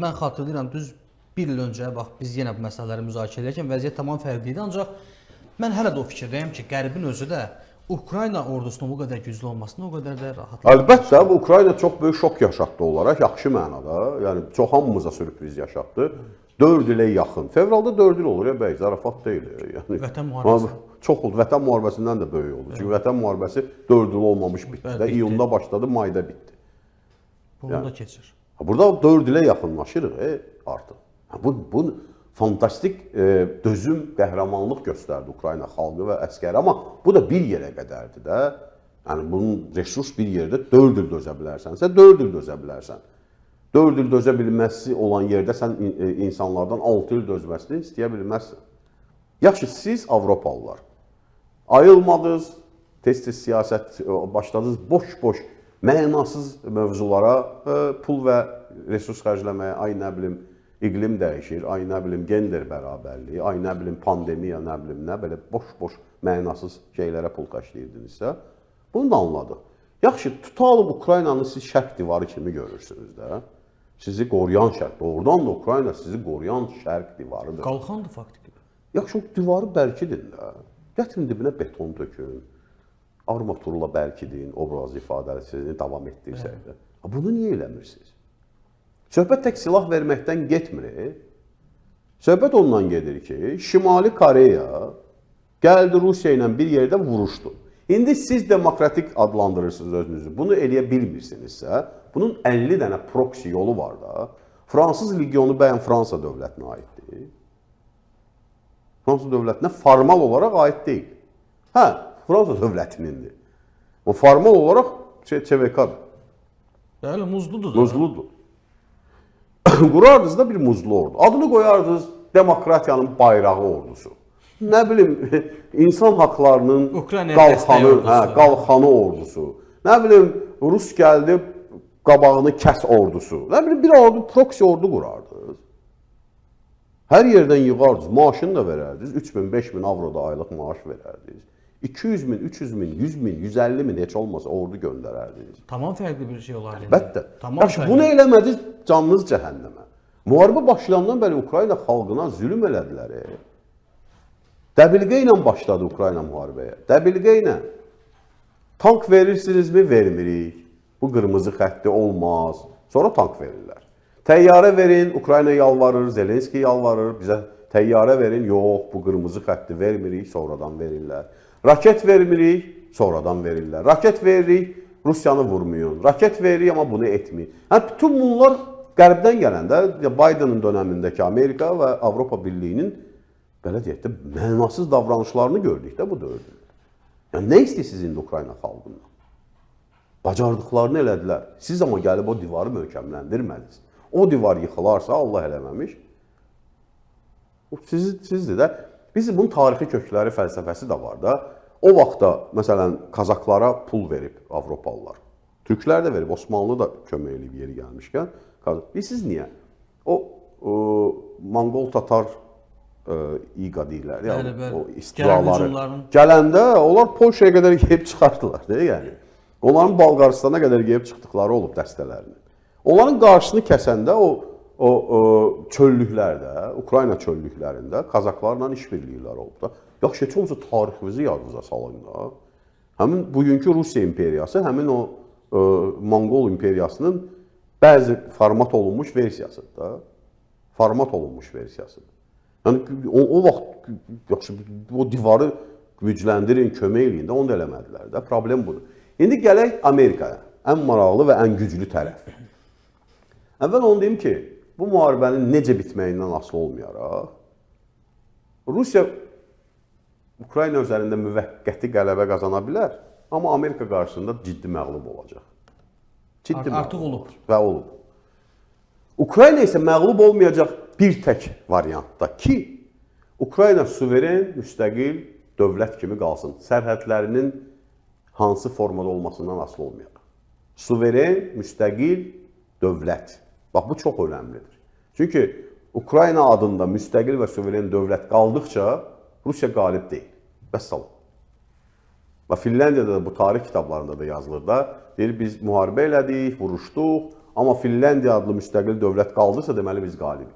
mən xatırlayıram, düz bir il öncə, bax, biz yenə bu məsələləri müzakirə edirkən vəziyyət tamam fərqli idi, ancaq mən hələ də o fikirdəyəm ki, Qərbin özü də Ukrayna ordusunun bu qədər güclü olmasını o qədər də rahatlıqla. Əlbəttə, bu Ukrayna çox böyük şok yaşatdı olaraq, yaxşı mənada, yəni çox hamımıza sürpriz yaşatdı. 4 ilə yaxın. Fevralda 4 il olur ya bəy, zarafat deyil. Yəni Vətən müharibəsi. Çox oldu. Vətən müharibəsindən də böyük oldu. Çünki Vətən müharibəsi 4 il olmamış bitdi də. İyunda başladı, mayda bitdi. Bunu da keçir. Burada 4 ilə yaxınlaşırıq artıq. Bu fantastik dözüm, qəhrəmanlıq göstərdi Ukrayna xalqı və əskəri. Amma bu da bir yerə qədərdir də. Yəni bunun resurs bir yerdə 4 il dözə bilərsənsə, 4 il dözə bilərsən. 4 il dözə bilməsi olan yerdə sən insanlardan 6 il dözməsini istəyə bilməzsən. Yaxşı, siz Avropalılar ayılmadınız, tez-tez siyasət başladınız, boş-boş, mənasız mövzulara pul və resurs xərcləməyə, ay nə bilim, iqlim dəyişir, ay nə bilim, gender bərabərliyi, ay nə bilim, pandemiya, nə bilim, nə belə boş-boş, mənasız şeylərə pul xərcləyirdinizsə, bunu da anladıq. Yaxşı, tutalım Ukraynanın siz şərq divarı kimi görürsünüz də. Sizi qoruyan şərq, doğrudan da Ukrayna sizi qoruyan şərq divarıdır. Qalxandır faktiki. Yaxşı, o divarı bərkidin də. Gətirin dibinə beton tökün, armaturla bərkidin, obraz ifadəsini davam etdirsək də. Bunu niyə eləmirsiniz? Söhbət tək silah verməkdən getmir. Söhbət ondan gedir ki, Şimali Koreya gəldi Rusiya ilə bir yerdə vuruşdu. İndi siz demokratik adlandırırsınız özünüzü. Bunu eləyə bilmirsinizsə, bunun 50 dənə proksi yolu var da. Fransız legionu bəyən Fransa dövlətinə aiddir. Fransa dövlətinə formal olaraq aid deyil. Hə, Fransa dövlətinindir. O formal olaraq ÇVK-dır. Bəli, muzludur da. Muzludur. Qurardınız da bir muzlu ordu. Adını qoyardınız Demokratiyanın bayrağı ordusu. Nə bilim, insan haqlarının qalxanı ordusu. Nə bilim, Rus gəldi, qabağını kəs ordusu. Nə bilim, bir ordu, proksi ordu qurardınız. Hər yerdən yığardınız, maaşını da verərdiniz. 3000-5000 avro da aylıq maaş verərdiniz. 200 min, 300 min, 100 min, 150 min heç olmasa ordu göndərərdiniz. Tamam fərqli bir şey olar. Əlbəttə. Yaxşı, bunu eləmədiniz, canınız cəhənnəmə. Müharibə başlayandan bəri Ukrayna xalqına zülüm elədilər. Dəbilqə ilə başladı Ukrayna müharibəyə. Dəbilqə ilə. Tank verirsinizmi? Vermirik. Bu qırmızı xətti olmaz. Sonra tank verirlər. Təyyarə verin, Ukrayna yalvarır, Zelenski yalvarır, bizə təyyarə verin. Yox, bu qırmızı xətti vermirik, sonradan verirlər. Raket vermirik, sonradan verirlər. Raket veririk, Rusiyanı vurmayın. Raket veririk, amma bunu etməyin. Bütün bunlar qərbdən gələndə, Biden'ın dönəmindəki Amerika və Avropa Birliyinin belə deyək də, mənasız davranışlarını gördük də bu dövrdə. Yəni, nə istəyirsiniz indi Ukrayna xalqından? Bacardıqlarını elədilər. Siz amma gəlib o divarı möhkəmləndirmədiniz. O divar yıxılarsa, Allah eləməmiş, sizdir də. Bizim bunun tarixi kökləri, fəlsəfəsi də var da. O vaxtda, məsələn, Kazaklara pul verib Avropalılar. Türklər də verib, Osmanlı da kömək eləyib yeri gəlmişkən. Bilirsiniz niyə? O Mongol-Tatar İqa deyirlər, o istilaları. Gələndə onlar Polşaya qədər geyib çıxardılar. Yəni. Onların Balqaristana qədər geyib çıxdıqları olub dəstələrini. Onların qarşısını kəsəndə o çöllüklərdə, Ukrayna çöllüklərində Kazaklarla işbirliklər olub da. Yaxşı, heç olmasa tariximizi yadınıza salın da. Həmin bugünkü Rusiya imperiyası, həmin o Mongol imperiyasının bəzi format olunmuş versiyasıdır da. Format olunmuş versiyasıdır. Yəni, o vaxt, yaxşı, o divarı gücləndirin, kömək eləyin də, onu da eləmədilər də. Problem budur. İndi gələk Amerikaya, ən maraqlı və ən güclü tərəf. Əvvəl onu deyim ki, bu müharibənin necə bitməyindən asılı olmayaraq, Rusiya Ukrayna üzərində müvəqqəti qələbə qazana bilər, amma Amerika qarşısında ciddi məğlub olacaq. Artıq olub. Və olub. Ukrayna isə məğlub olmayacaq bir tək variantda ki, Ukrayna suveren, müstəqil dövlət kimi qalsın. Sərhədlərinin hansı formada olmasından asılı olmayaraq. Suveren, müstəqil dövlət. Bax, bu çox önəmlidir. Çünki Ukrayna adında müstəqil və suveren dövlət qaldıqca Rusiya qalib deyil. Vəssalam. Və Finlandiyada da bu tarix kitablarında da yazılır da, deyir, biz müharibə elədik, vuruşduq, Amma Finlandiya adlı müstəqil dövlət qaldırsa, deməli biz qalibik.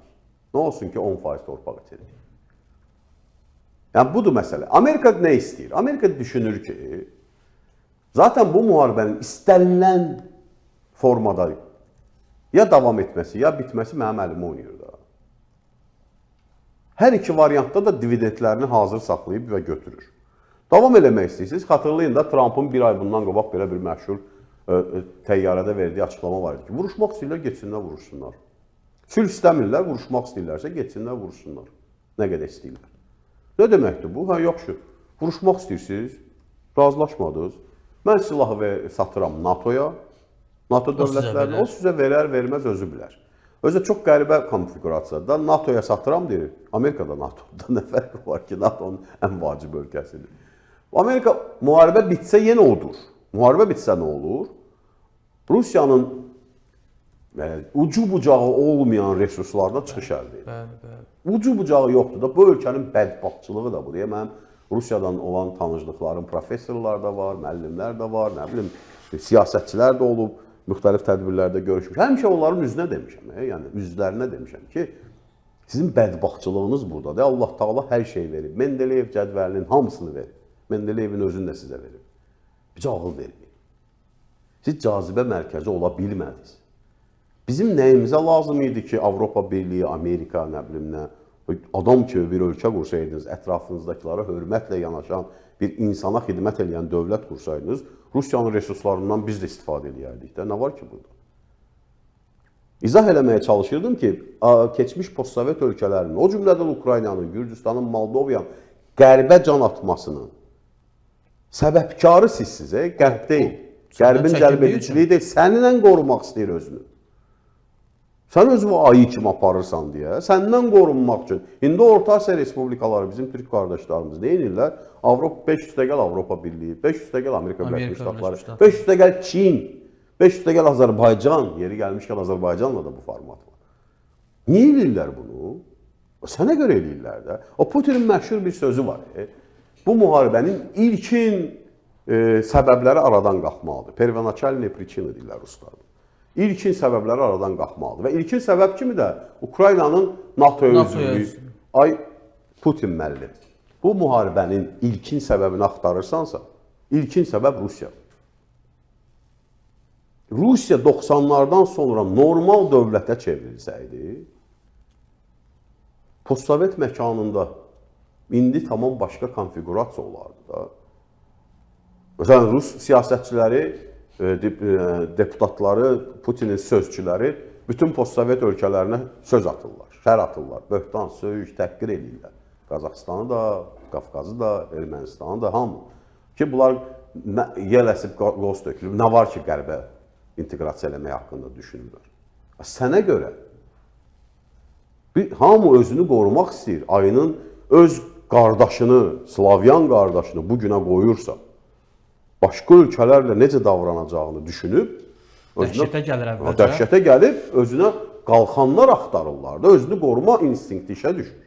Nə olsun ki 10% torpaq itiririk. Yəni budur məsələ. Amerika nə istəyir? Amerika düşünür ki, zaten bu müharibənin istənilən formada ya davam etməsi, ya bitməsi mənim əlimə oynayır da. Hər iki variantda da dividendlərini hazır saxlayıb və götürür. Davam eləmək istəyirsiniz. Xatırlayın da Trump'ın bir ay bundan qabaq belə bir məşhur təyyarədə verdiyi açıqlama var idi ki, vuruşmaq istəyirlər, getsinlər, vuruşsunlar. Sülh istəmirlər, vuruşmaq istəyirlərsə, getsinlər, vuruşsunlar. Nə qədər istəyirlər. Nə deməkdir bu? Hə, yaxşı. Vuruşmaq istəyirsiniz, razılaşmadınız. Mən silahı satıram NATO-ya, NATO dövlətlərinə, o sizə verər, verməz özü bilər. Özü çox qəribə konfigurasiyada NATO-ya satıram deyir. Amerikada NATO-da nə fərqi var ki, NATO-nun ən vacib ölkəsidir. Amerika müharibə bitsə yenə odur. Müharibə bitsə nə olur? Rusiyanın ucu bucağı olmayan resurslarda çıxış əldə edir. Ucu bucağı yoxdur da, bu ölkənin bədbaxtçılığı da bu. Mənim Rusiyadan olan tanışlıqlarım, professorlar da var, müəllimlər də var, nə bilim, siyasətçilər də olub, müxtəlif tədbirlərdə görüşmüş. Həmişə onların üzünə demişəm, yəni üzlərinə demişəm ki, sizin bədbaxtçılığınız buradadır. Allah Taala hər şey verib. Mendeleyev cədvəlinin hamısını verib. Mendeleyevin özünü də sizə verib. Bizə ağıl verməyib. Siz cazibə mərkəzi ola bilmədiniz. Bizim nəyimizə lazım idi ki, Avropa Birliyi, Amerika, nə bilim nə, adam kimi bir ölkə qursaydınız, ətrafınızdakılara hörmətlə yanaşan, bir insana xidmət edən dövlət qursaydınız, Rusiyanın resurslarından biz də istifadə edərdik də. Nə var ki burada? İzah eləməyə çalışırdım ki, keçmiş postsovet ölkələrinin, o cümlədən Ukraynanın, Gürcüstanın, Moldoviyanın qərbə can atmasının səbəbkarı sizsiz, qərb deyil. Qərbin cəlbediciliyi deyil, səninlə qorumaq istəyir özünü. Sən özünü ayı kimi aparırsan deyə, səndən qorunmaq üçün. İndi Orta Asiya Respublikaları, bizim Türk qardaşlarımız nə edirlər? 500-də gəl Avropa Birliyi, 500-də gəl Amerika Birləşmiş Ştatları, 500-də gəl Çin, 500-də gəl Azərbaycan, yeri gəlmişkən Azərbaycanla da bu format var. Niyə edirlər bunu? Sənə görə edirlər də. O Putinin məşhur bir sözü var. Bu müharibənin ilkin səbəbləri aradan qalxmalıdır. Pervonaçalne prичины deyirlər ruslar. İlkin səbəbləri aradan qalxmalıdır. Və ilkin səbəb kimi də Ukraynanın NATO-ya üzvlüyü. Ay Putin müəllim, bu müharibənin ilkin səbəbini axtarırsansa, ilkin səbəb Rusiyadır. Rusiya 90'lardan sonra normal dövlətə çevrilsəydi, postsovet məkanında indi tamam başqa konfigurasiya olardı da. Məsələn, Rus siyasətçiləri, deputatları, Putinin sözçüləri bütün postsovet ölkələrinə söz atırlar, şər atırlar, böhtan, söyüş, təhqir edirlər. Qazaxıstanı da, Qafqazı da, Ermənistanı da, hamı. Ki, bunlar yel əsib, qoz tökülüb, nə var ki, qərbə inteqrasiya eləmək haqqında düşünürlər. Sənə görə hamı özünü qorumaq istəyir. Ayının öz qardaşını, Slavyan qardaşını bu günə qoyursa, başqa ölkələrlə necə davranacağını düşünüb, dəhşətə gəlib, özünə qalxanlar axtarırlar da, özünü qoruma instinkti işə düşür.